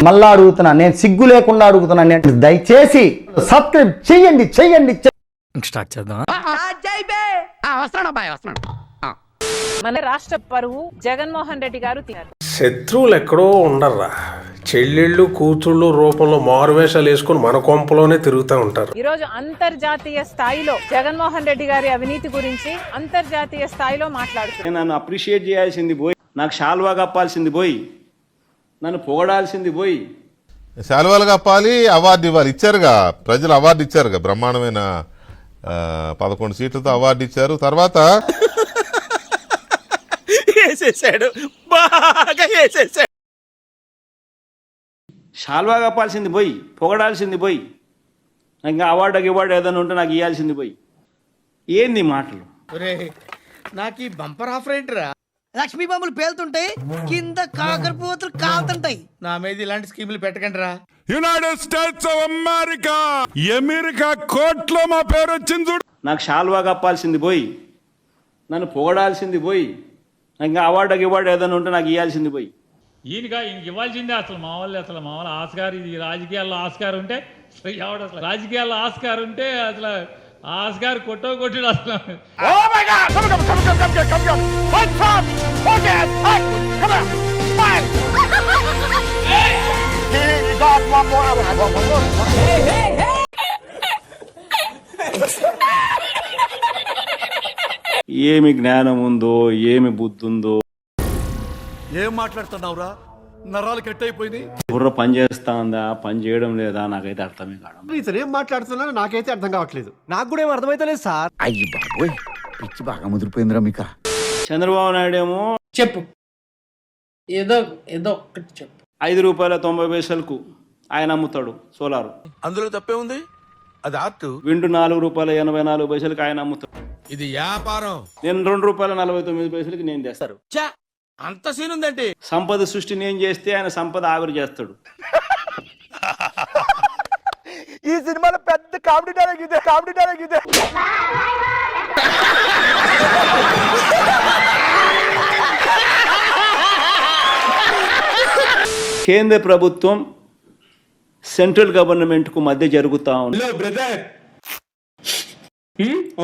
మళ్ళా అడుగుతున్నా, నేను సిగ్గు లేకుండా అడుగుతున్నా, నేను దయచేసి సబ్స్క్రైబ్ చెయ్యండి చెయ్యండి. స్టార్ట్ చేద్దాం. మన రాష్ట్ర పరువు జగన్మోహన్ రెడ్డి గారు తిన్నారు. శత్రువులు ఎక్కడో ఉండర్రా, చెల్లెళ్ళు కూతుళ్ళు రూపంలో మారువేషాలు వేసుకుని మన కొంపలోనే తిరుగుతూ ఉంటారు. ఈ రోజు అంతర్జాతీయ స్థాయిలో జగన్మోహన్ రెడ్డి గారి అవినీతి గురించి అంతర్జాతీయ స్థాయిలో మాట్లాడుతున్నారు. నన్ను అప్రిషియేట్ చేయాల్సింది పోయి, నాకు శాల్వా కప్పాల్సింది పోయి, నన్ను పొగడాల్సింది పోయి. శాల్వాలు కప్పాలి, అవార్డు ఇవ్వాలి. ఇచ్చారుగా ప్రజలు, అవార్డు ఇచ్చారుగా, బ్రహ్మాండమైన 11 సీట్లతో అవార్డు ఇచ్చారు. తర్వాత శాల్వా కప్పాల్సింది పోయి, పొగడాల్సింది పోయి, ఇంకా అవార్డు ఏదైనా ఉంటే నాకు ఇవ్వాల్సింది పోయి. ఏంది మాటలు? నాకు ఈ బంపర్ ఆఫర్ ఏంటిరా? లక్ష్మీ బాంబులు పేలుతుంటాయి, కింద కాకరపోతులు కాలుతుంటాయి. నా మీద ఇలాంటి స్కీములు పెట్టకండి రా. United states of America, America కోర్టులో మా పేరు వచ్చింది చూడు. నాకు శాల్వా కప్పాల్సింది పోయి, నన్ను పొగడాల్సింది పోయి, ఇంకా అవార్డు ఏదైనా ఉంటే నాకు ఇవ్వాల్సింది పోయి. ఈయనగా ఇంక ఇవ్వాల్సిందే. అసలు మామూలు ఆస్కార్, ఇది రాజకీయాల్లో ఆస్కార్ ఉంటే అసలు రాజకీయాల్లో ఆస్కార్ ఉంటే అసలు ఆస్కార్ కొట్టాడు అసలు. ఏమి జ్ఞానం ఉందో, ఏమి బుద్ధి ఉందో. ఏం మాట్లాడుతున్నావురా? నరాలు కట్ అయిపోయినాయి. బుర్ర పని చేస్తా ఉందా, పని చేయడం లేదా, నాకైతే అర్థమే కావడం. ఇతను ఏం మాట్లాడుతున్నా నాకైతే అర్థం కావట్లేదు. నాకు కూడా ఏం అర్థమైతలేదు సార్. అయ్యి బాబోయ్, పిచ్చి బాగా ముదిరిపోయిందిరా మీకు. చంద్రబాబు నాయుడు ఏమో చెప్పు, ఏదో ఒక్కటి చెప్పు. ₹5.90 ఆయన అమ్ముతాడు సోలారు. అందులో తప్పే ఉంది, అది ఆర్ట్. విండు ₹4.84 ఆయన అమ్ముతాడు. ఇది వ్యాపారం. నేను ₹2.49 నేను తెస్తారు. అంత సీన్ ఉందంటే సంపద సృష్టి నేను చేస్తే ఆయన సంపద ఆవిరి చేస్తాడు. ఈ సినిమాలో పెద్ద కామెడీ డైలాగ్ ఇదే. కేంద్ర ప్రభుత్వం సెంట్రల్ గవర్నమెంట్ కు మధ్య జరుగుతా ఉంది. బ్రదర్,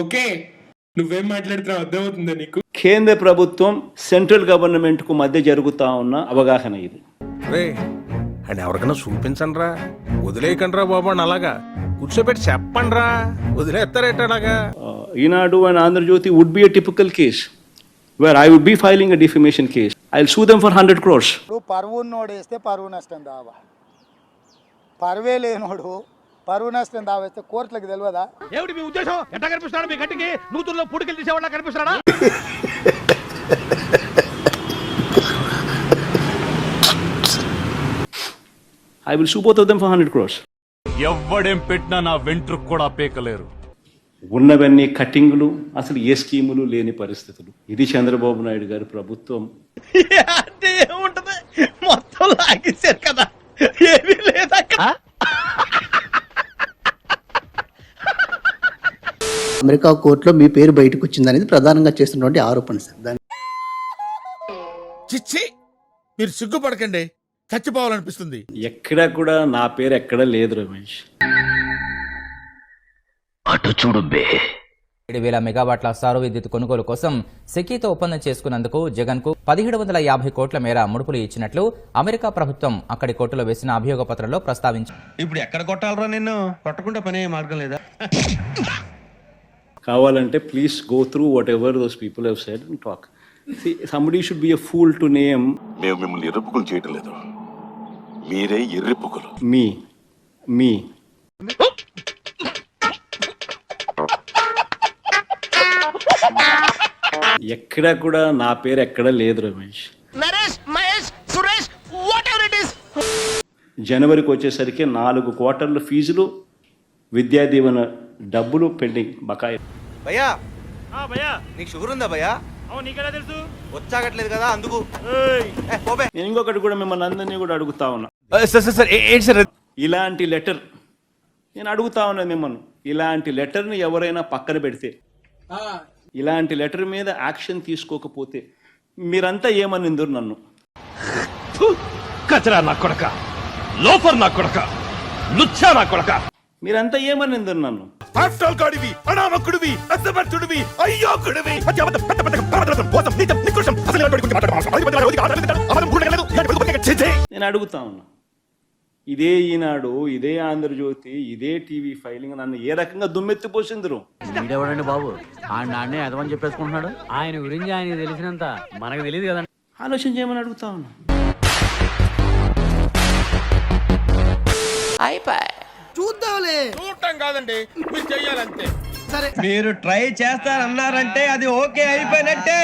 ఓకే, నువ్వేం మాట్లాడుతున్నావు అర్థమవుతుందా నీకు? కేంద్ర ప్రభుత్వం సెంట్రల్ గవర్నమెంట్ కు మధ్య జరుగుతా ఉన్న అవగాహన ఇది. అని ఎవరికైనా చూపించండి రా, వదిలేయకండి రా బాబు అని అలాగా కూర్చోబెట్టి చెప్పండి రా, వదిలేస్తారేట అలాగా. Eenadu and Andhra Jyothi would be a typical case where I would be filing a defamation case. I'll sue them for 100 crores. పరువు నోడేస్తే పరువు నష్టం దావా, పరువే లేనోడు పరువు నష్టం దావేస్తే కోర్టులకు తెలియదా? ఏమిటి మీ ఉద్దేశం? ఎట్లా కనిపిస్తున్నాడు మీ గట్టికి? నూతుల్లో పూడికలు తీసేవాళ్ళ కనిపిస్తున్నాడా? I will sue both of them for 100 crores. ఎవ్వడేం పెట్టినా నా వెంట్రుకు కూడా పేకలేరు. ఉన్నవన్నీ కట్టింగులు, అసలు ఏ స్కీములు లేని పరిస్థితులు. ఇది చంద్రబాబు నాయుడు గారి ప్రభుత్వం. అంటే ఏముంటది, మొత్తం లాగేశారు కదా, ఏమీ లేదా? అమెరికా కోర్టులో మీ పేరు బయటకు వచ్చిందనేది ప్రధానంగా చేస్తున్నటువంటి ఆరోపణ సార్. చిచ్చి, మీరు సిగ్గుపడకండి, చచ్చిపోవాలనిపిస్తుంది. ఎక్కడా కూడా నా పేరు ఎక్కడా లేదు రమేష్. అటు చూడు బే. 7,000 మెగావాట్ల సౌర విద్యుత్ కొనుగోలు కోసం సెకీతో ఒప్పందం చేసుకున్నందుకు జగన్ కు 1750 కోట్ల మేర ముడుపులు ఇచ్చినట్లు అమెరికా ప్రభుత్వం అక్కడి కోర్టులో వేసిన అభియోగ పత్రంలో ప్రస్తావించింది. ఇప్పుడు ఎక్కడ కొట్టాలరా నిన్ను? కొట్టకుండా పనే మార్గం లేదా? కావాలంటే please go through what ever those people have said and talk. somebody should be a fool to name. మేము మిమ్మల్ని ఎర్రిపుకులు చేయటం లేదు, మీరే ఎర్రిపుకులు. మీ ఎక్కడా కూడా నా పేరు ఎక్కడా లేదు Ramesh. Naresh, Mahesh, Suresh, whatever it is. జనవరికి వచ్చేసరికి 4 క్వార్టర్ల ఫీజులు, విద్యా దీవెన డబ్బులు పెండింగ్ బకాయి. భయ్యా, నీకు షుగర్ ఉందా భయ్యా? నీకెలా తెలుసు? వచ్చాగట్లేదు కదా అందుకు. నేను ఇంకొకటి కూడా మిమ్మల్ని అందరినీ కూడా అడుగుతా ఉన్నా. ఇలాంటి లెటర్ నేను అడుగుతా ఉన్నా మిమ్మల్ని, ఇలాంటి లెటర్ని ఎవరైనా పక్కన పెడితే, ఇలాంటి లెటర్ మీద యాక్షన్ తీసుకోకపోతే మీరంతా ఏమనిందరు నన్ను? కచరా నా కొడక, లోఫర్ నా కొడక, లుచ్చా నా కొడక. మీరంతా ఏమని నన్ను హాస్టల్ గాడివి, అనామకుడివి, అసమర్థుడివి, అయ్యోకుడివి, అత్యవత పెద్ద పెద్ద పరమద్రోహం, మోసం, నీచం, నికృష్టం, అసలు ఇలాంటి వాడికి మాట్లాడడం, అవసరం, గుండెగలదు, ఇలాంటి వాడికి చేసే. నేను అడుగుతా ఉన్నా, ఇదే ఈనాడు, ఇదే ఆంధ్రజ్యోతి, ఇదే టీవీ ఫైలింగ్ నన్ను ఏ రకంగా దుమ్మెత్తిపోసిందిరు? వీడెవడండి బాబు, నాన్నే అదమని చెప్పేసుకుంటున్నాడు. ఆయన గురించి ఆయన తెలిసినంత మనకు తెలియదు కదా. ఆలోచన చేయమని అడుగుతా ఉన్నా. చూద్దాంలే. చూడటం కాదండి, మీరు చెయ్యాలంతే. మీరు ట్రై చేస్తారన్నారంటే అది ఓకే అయిపోయినట్టే.